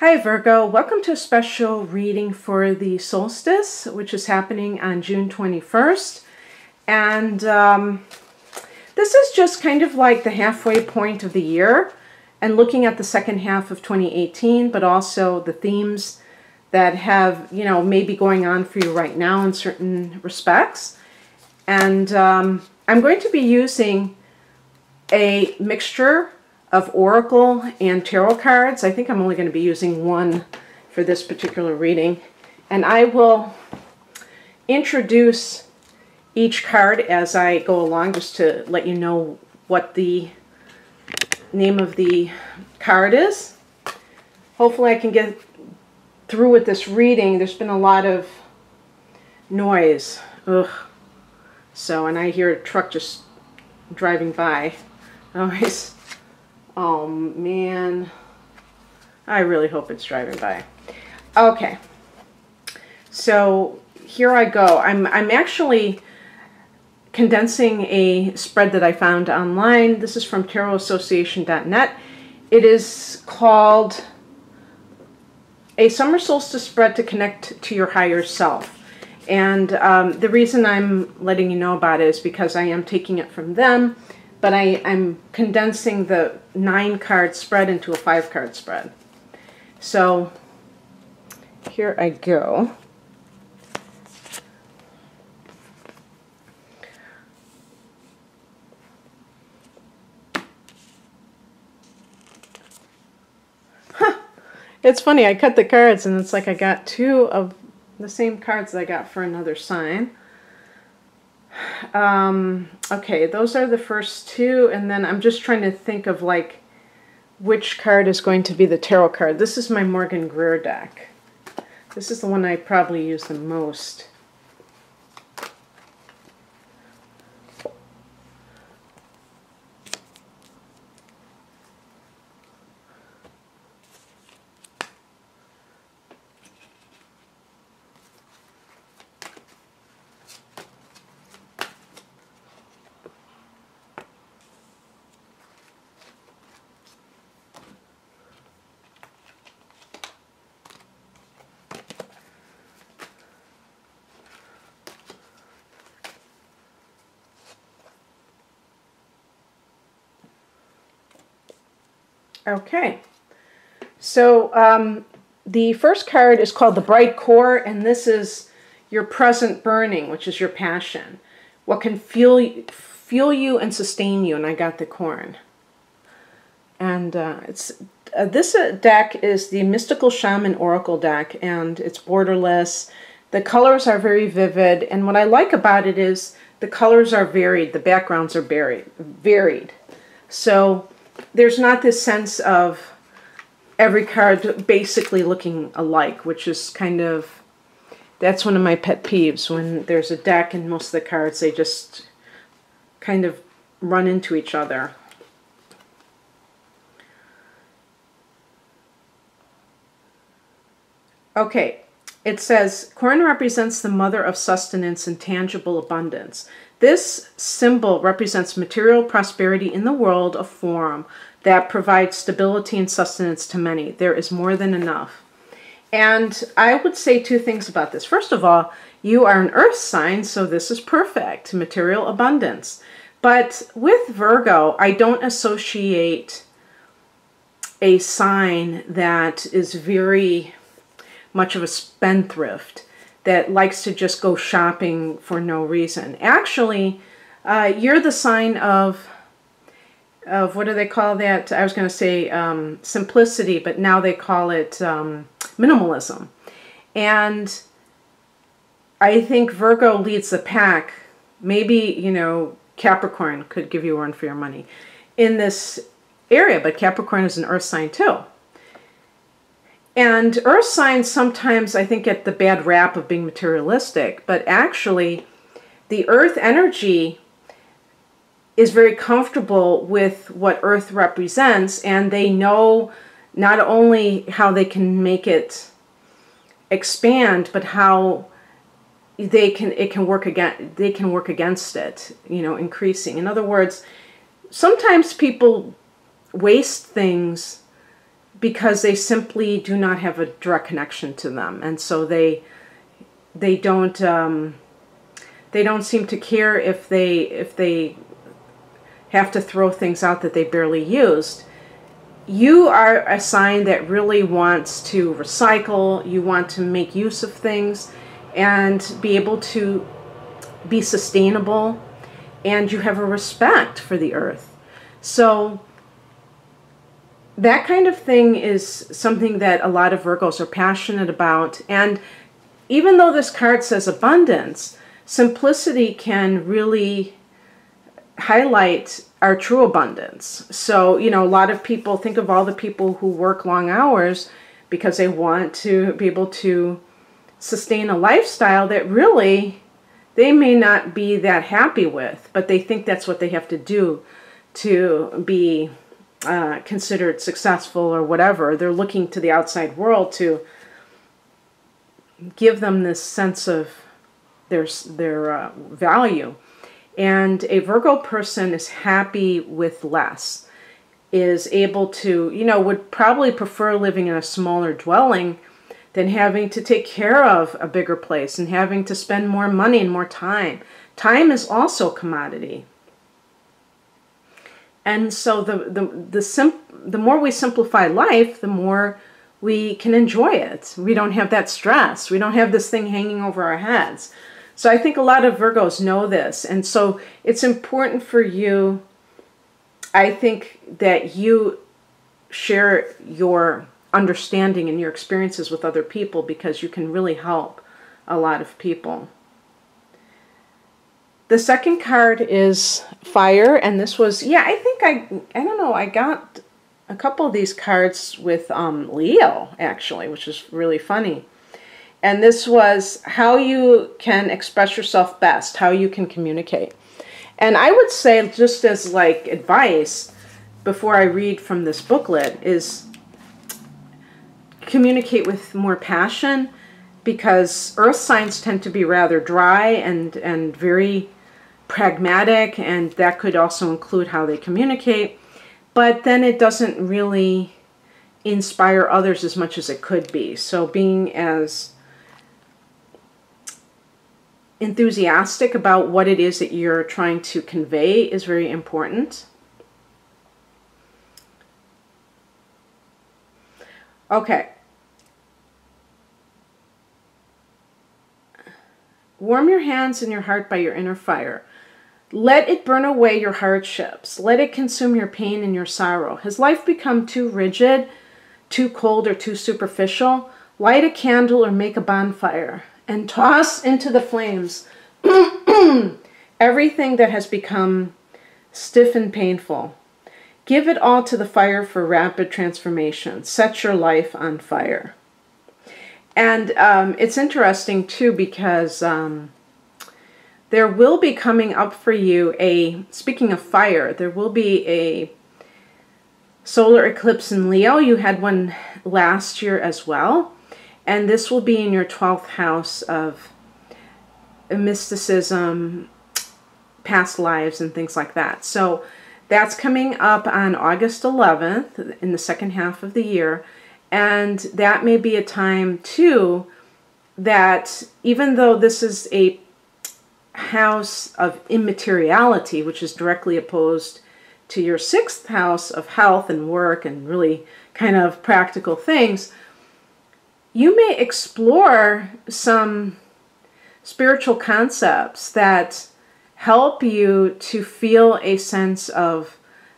Hi Virgo, welcome to a special reading for the solstice, which is happening on June 21st. And this is just kind of like the halfway point of the year and looking at the second half of 2018, but also the themes that have, maybe going on for you right now in certain respects. And I'm going to be using a mixture of oracle and tarot cards. I think I'm only going to be using one for this particular reading. And I will introduce each card as I go along, just to let you know what the name of the card is. Hopefully I can get through with this reading. There's been a lot of noise. Ugh. So, and I hear a truck just driving by. Always. Oh man, I really hope it's driving by. Okay, so here I go. I'm actually condensing a spread that I found online. This is from tarotassociation.net. It is called A Summer Solstice Spread to Connect to Your Higher Self. And the reason I'm letting you know about it is because I am taking it from them. But I'm condensing the 9-card spread into a 5-card spread. So here I go. Huh. It's funny, I cut the cards and it's like I got 2 of the same cards that I got for another sign. Okay, those are the first 2, and then I'm just trying to think of like which card is going to be the tarot card. This is my Morgan Greer deck. This is the one I probably use the most. Okay, so the first card is called the Bright Core, and this is your present burning, which is your passion. What can fuel you and sustain you, and I got the corn. And this deck is the Mystical Shaman Oracle deck, and it's borderless. The colors are very vivid, and what I like about it is the colors are varied, the backgrounds are varied. So there's not this sense of every card basically looking alike, which is kind of, that's one of my pet peeves, when there's a deck and most of the cards, they just kind of run into each other. Okay, it says, corn represents the mother of sustenance and tangible abundance. This symbol represents material prosperity in the world of form that provides stability and sustenance to many. There is more than enough. And I would say 2 things about this. First of all, you are an earth sign, so this is perfect, material abundance. But with Virgo, I don't associate a sign that is very much of a spendthrift, that likes to just go shopping for no reason. Actually, you're the sign of what do they call that? I was going to say simplicity, but now they call it minimalism. And I think Virgo leads the pack. Maybe, Capricorn could give you a run for your money in this area, but Capricorn is an earth sign too. And earth signs sometimes, I think, get the bad rap of being materialistic, but actually the earth energy is very comfortable with what earth represents, and they know not only how they can make it expand, but how they can work against it, increasing. In other words, sometimes people waste things because they simply do not have a direct connection to them, and so they don't seem to care if they have to throw things out that they barely used. You are a sign that really wants to recycle. You want to make use of things and be able to be sustainable, and you have a respect for the earth. So that kind of thing is something that a lot of Virgos are passionate about. And even though this card says abundance, simplicity can really highlight our true abundance. So, you know, a lot of people think of all the people who work long hours because they want to be able to sustain a lifestyle that really they may not be that happy with, but they think that's what they have to do to be considered successful or whatever. They're looking to the outside world to give them this sense of their value. And a Virgo person is happy with less, is able to, you know, would probably prefer living in a smaller dwelling than having to take care of a bigger place and having to spend more money and more time. Time is also a commodity. And so the more we simplify life, the more we can enjoy it. We don't have that stress. We don't have this thing hanging over our heads. So I think a lot of Virgos know this. And so it's important for you, I think, that you share your understanding and your experiences with other people, because you can really help a lot of people. The second card is fire, and this was, yeah, I think I don't know, I got a couple of these cards with Leo, actually, which is really funny. And this was how you can express yourself best, how you can communicate. And I would say, just as like advice, before I read from this booklet, is communicate with more passion, because earth signs tend to be rather dry and very pragmatic, and that could also include how they communicate. But then it doesn't really inspire others as much as it could be. So being as enthusiastic about what it is that you're trying to convey is very important. Okay. Warm your hands and your heart by your inner fire. Let it burn away your hardships. Let it consume your pain and your sorrow. Has life become too rigid, too cold, or too superficial? Light a candle or make a bonfire and toss into the flames everything that has become stiff and painful. Give it all to the fire for rapid transformation. Set your life on fire. And it's interesting, too, because there will be coming up for you speaking of fire, there will be a solar eclipse in Leo. You had one last year as well. And this will be in your 12th house of mysticism, past lives, and things like that. So that's coming up on August 11th in the second half of the year. And that may be a time, too, that even though this is a house of immateriality, which is directly opposed to your 6th house of health and work and really kind of practical things, you may explore some spiritual concepts that help you to feel a sense of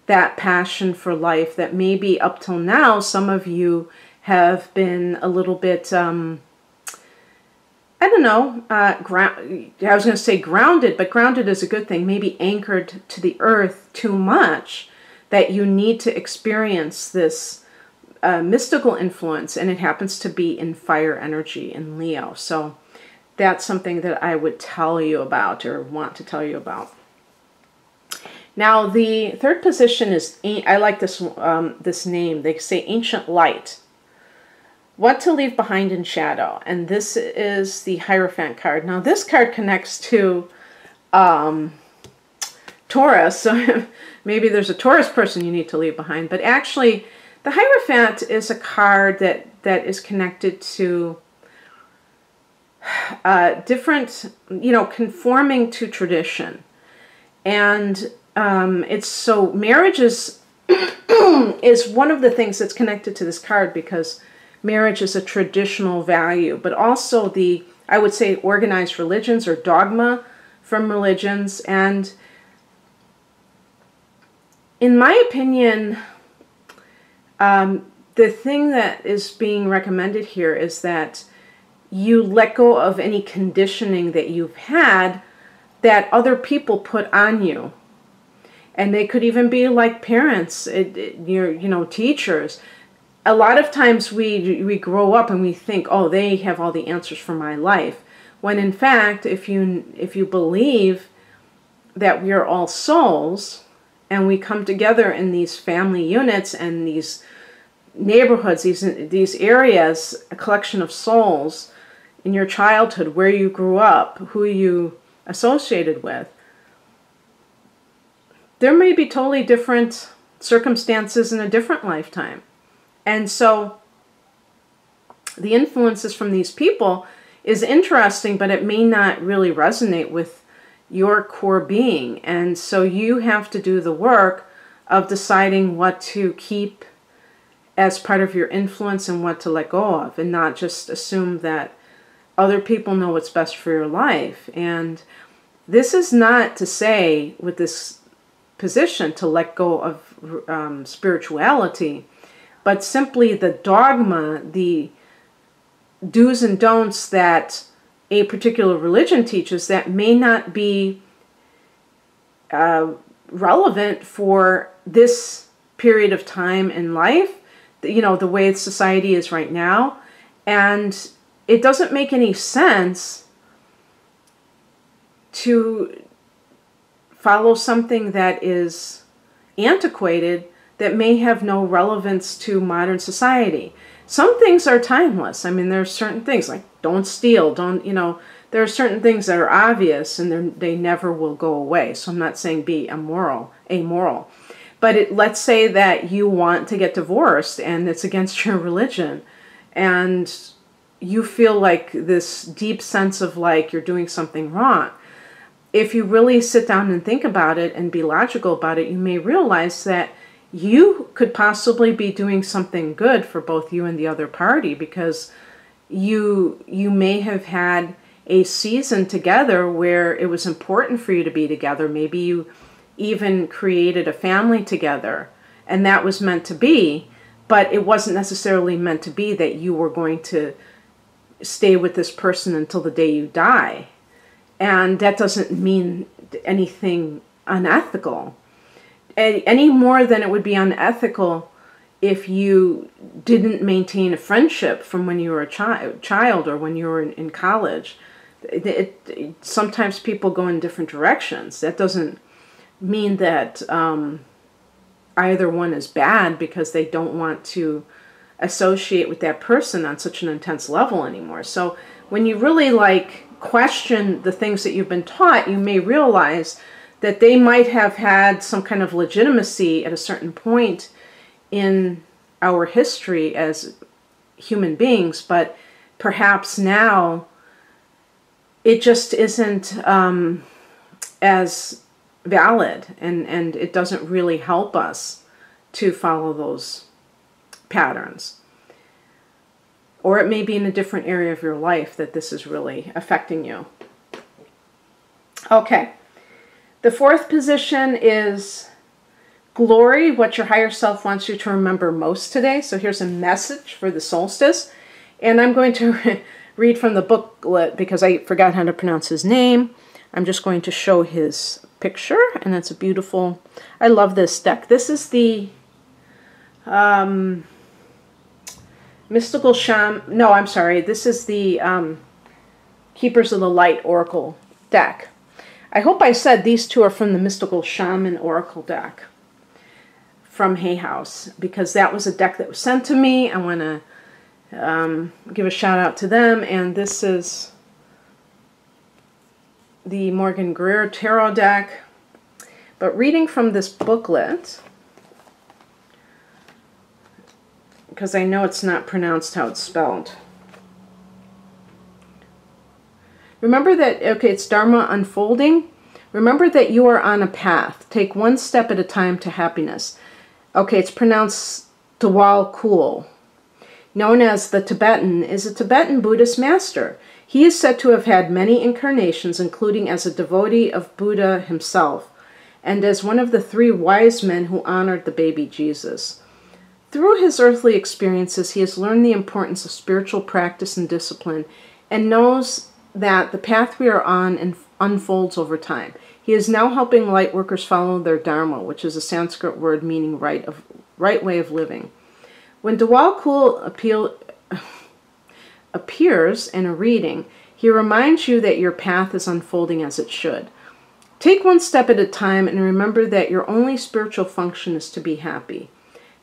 that passion for life that maybe up till now some of you have been a little bit, I don't know, I was going to say grounded, but grounded is a good thing, maybe anchored to the earth too much, that you need to experience this mystical influence, and it happens to be in fire energy in Leo. So that's something that I would tell you about, or want to tell you about. Now, the third position is, I like this this name. They say Ancient Light. What to leave behind in shadow. And this is the Hierophant card. Now, this card connects to Taurus. So maybe there's a Taurus person you need to leave behind. But actually, The Hierophant is a card that is connected to different, conforming to tradition. And it's so marriage is is one of the things that's connected to this card, because marriage is a traditional value, but also I would say, organized religions or dogma from religions. And in my opinion, the thing that is being recommended here is that you let go of any conditioning that you've had that other people put on you. And they could even be like parents, teachers. A lot of times we grow up and we think, oh, they have all the answers for my life. When in fact, if you believe that we are all souls and we come together in these family units and these neighborhoods, these areas, a collection of souls in your childhood, where you grew up, who you associated with, there may be totally different circumstances in a different lifetime. And so the influences from these people is interesting, but it may not really resonate with your core being. And so you have to do the work of deciding what to keep as part of your influence and what to let go of, and not just assume that other people know what's best for your life. And this is not to say with this position to let go of spirituality, but simply the dogma, the do's and don'ts that a particular religion teaches that may not be relevant for this period of time in life, the way society is right now. And it doesn't make any sense to follow something that is antiquated, that may have no relevance to modern society. Some things are timeless. I mean, there are certain things like don't steal, there are certain things that are obvious and they never will go away. So I'm not saying be amoral. But let's say that you want to get divorced and it's against your religion, and you feel like this deep sense of like you're doing something wrong. If you really sit down and think about it and be logical about it, you may realize that you could possibly be doing something good for both you and the other party, because you may have had a season together where it was important for you to be together. Maybe you even created a family together and that was meant to be, but it wasn't necessarily meant to be that you were going to stay with this person until the day you die. And that doesn't mean anything unethical, any more than it would be unethical if you didn't maintain a friendship from when you were a child or when you were in college. Sometimes people go in different directions. That doesn't mean that either one is bad because they don't want to associate with that person on such an intense level anymore. So when you really question the things that you've been taught, you may realize that they might have had some kind of legitimacy at a certain point in our history as human beings, but perhaps now it just isn't as valid, and it doesn't really help us to follow those patterns. Or it may be in a different area of your life that this is really affecting you. Okay. The fourth position is glory, what your higher self wants you to remember most today. So here's a message for the solstice. And I'm going to read from the booklet because I forgot how to pronounce his name. I'm just going to show his picture, and it's a beautiful, I love this deck. This is the Mystical Shaman, no, I'm sorry. This is the Keepers of the Light Oracle deck. I hope I said these two are from the Mystical Shaman Oracle deck from Hay House, because that was a deck that was sent to me. I want to give a shout out to them. And this is the Morgan Greer Tarot deck. But reading from this booklet, because I know it's not pronounced how it's spelled. Remember that, okay, it's Dharma unfolding. Remember that you are on a path. Take one step at a time to happiness. Okay, it's pronounced Dwal Kul. Known as the Tibetan, is a Tibetan Buddhist master. He is said to have had many incarnations, including as a devotee of Buddha himself, and as one of the 3 wise men who honored the baby Jesus. Through his earthly experiences, he has learned the importance of spiritual practice and discipline, and knows that the path we are on unfolds over time. He is now helping light workers follow their Dharma, which is a Sanskrit word meaning right way of living. When Dwal Kul appears in a reading, he reminds you that your path is unfolding as it should. Take one step at a time and remember that your only spiritual function is to be happy.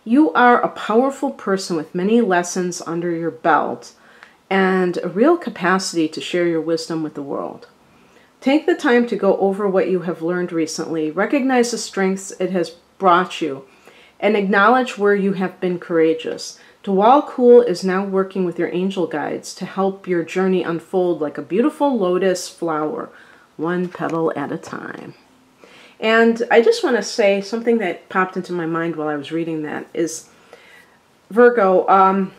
You are a powerful person with many lessons under your belt and a real capacity to share your wisdom with the world. Take the time to go over what you have learned recently, recognize the strengths it has brought you, and acknowledge where you have been courageous. Dwal Kul is now working with your angel guides to help your journey unfold like a beautiful lotus flower, one petal at a time. And I just want to say something that popped into my mind while I was reading that is, Virgo,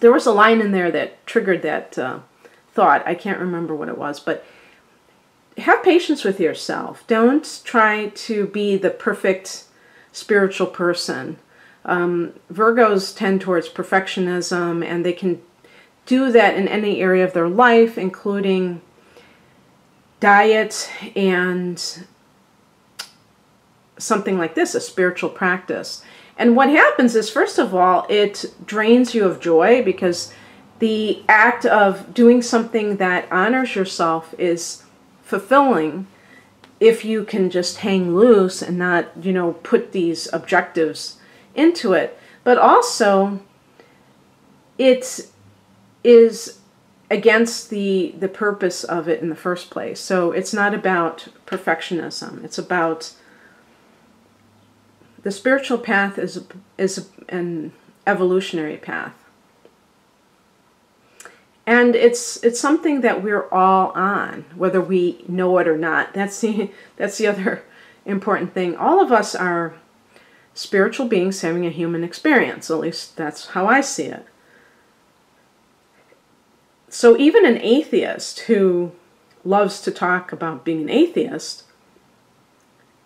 there was a line in there that triggered that thought. I can't remember what it was, but have patience with yourself. Don't try to be the perfect spiritual person. Virgos tend towards perfectionism, and they can do that in any area of their life, including diet and something like this, a spiritual practice. And what happens is, first of all, it drains you of joy, because the act of doing something that honors yourself is fulfilling if you can just hang loose and not, you know, put these objectives into it. But also, it is against the purpose of it in the first place. So it's not about perfectionism. It's about the spiritual path is an evolutionary path. And it's something that we're all on, whether we know it or not. That's the other important thing. All of us are spiritual beings having a human experience. At least that's how I see it. So even an atheist who loves to talk about being an atheist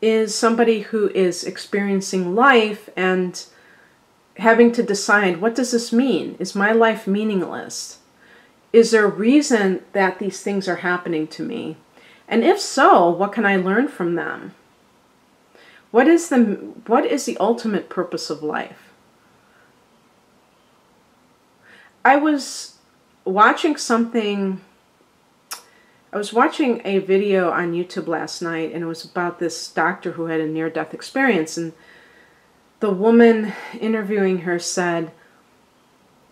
is somebody who is experiencing life and having to decide, what does this mean? Is my life meaningless? Is there a reason that these things are happening to me? And if so, what can I learn from them? What is the ultimate purpose of life? I was watching a video on YouTube last night, and it was about this doctor who had a near-death experience, and the woman interviewing her said,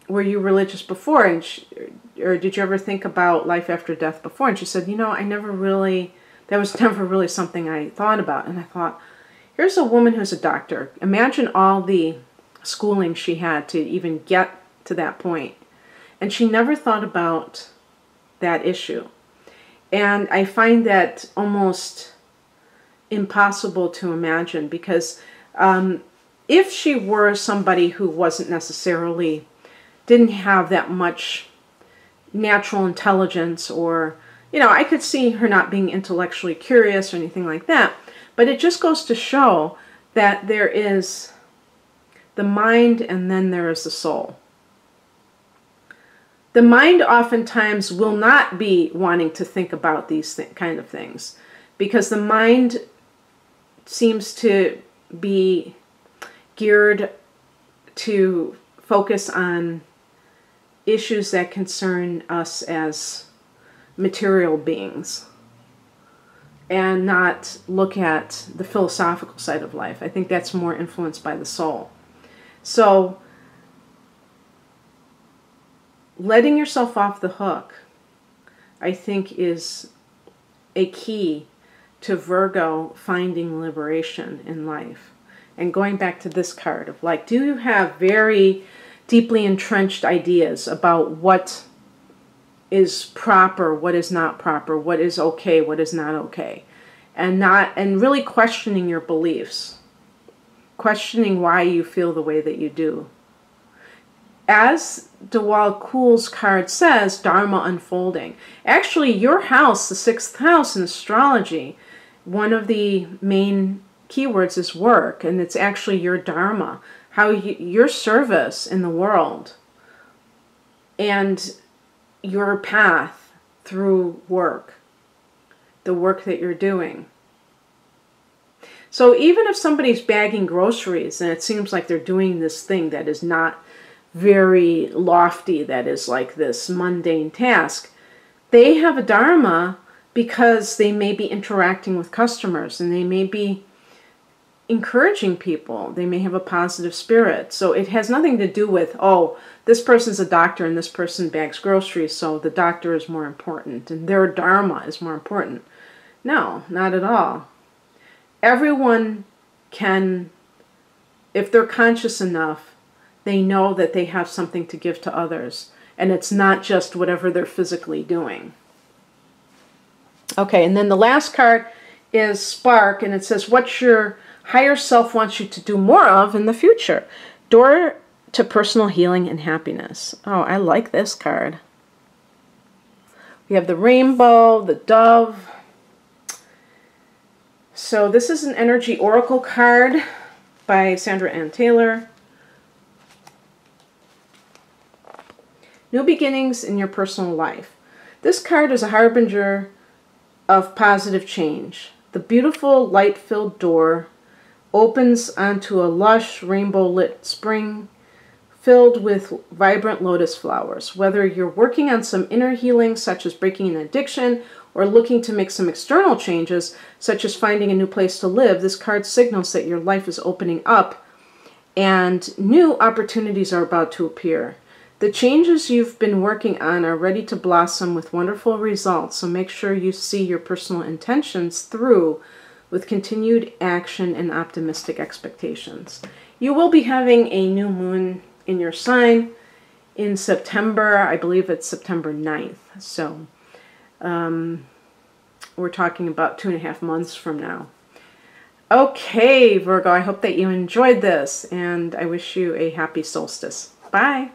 were you religious before? And or did you ever think about life after death before? And she said, you know, that was never really something I thought about. And I thought, here's a woman who's a doctor. Imagine all the schooling she had to even get to that point. And she never thought about that issue. And I find that almost impossible to imagine, because if she were somebody who didn't have that much natural intelligence, or, you know, I could see her not being intellectually curious or anything like that. But it just goes to show that there is the mind and then there is the soul. The mind oftentimes will not be wanting to think about these kind of things, because the mind seems to be geared to focus on issues that concern us as material beings and not look at the philosophical side of life. I think that's more influenced by the soul. So letting yourself off the hook, I think, is a key to Virgo finding liberation in life. And going back to this card of like, do you have very deeply entrenched ideas about what is proper, what is not proper, what is okay, what is not okay, and really questioning your beliefs, questioning why you feel the way that you do. As Dewal Kuhl's card says, Dharma unfolding. Actually, your house, the 6th house in astrology, one of the main keywords is work, and it's actually your Dharma, how your service in the world, and your path through work, the work that you're doing. So even if somebody's bagging groceries and it seems like they're doing this thing that is not very lofty, that is like this mundane task, they have a Dharma because they may be interacting with customers and they may be encouraging people. They may have a positive spirit. So it has nothing to do with, oh, this person's a doctor and this person bags groceries, so the doctor is more important and their Dharma is more important. No, not at all. Everyone can, if they're conscious enough, they know that they have something to give to others. And it's not just whatever they're physically doing. Okay, and then the last card is Spark, and it says, what your higher self wants you to do more of in the future. Door to personal healing and happiness. Oh, I like this card. We have the rainbow, the dove. So this is an energy oracle card by Sandra Ann Taylor. New beginnings in your personal life. This card is a harbinger of positive change. The beautiful light-filled door opens onto a lush rainbow-lit spring filled with vibrant lotus flowers. Whether you're working on some inner healing, such as breaking an addiction, or looking to make some external changes, such as finding a new place to live, this card signals that your life is opening up and new opportunities are about to appear. The changes you've been working on are ready to blossom with wonderful results, so make sure you see your personal intentions through with continued action and optimistic expectations. You will be having a new moon in your sign in September. I believe it's September 9th. So we're talking about 2.5 months from now. Okay, Virgo, I hope that you enjoyed this, and I wish you a happy solstice. Bye.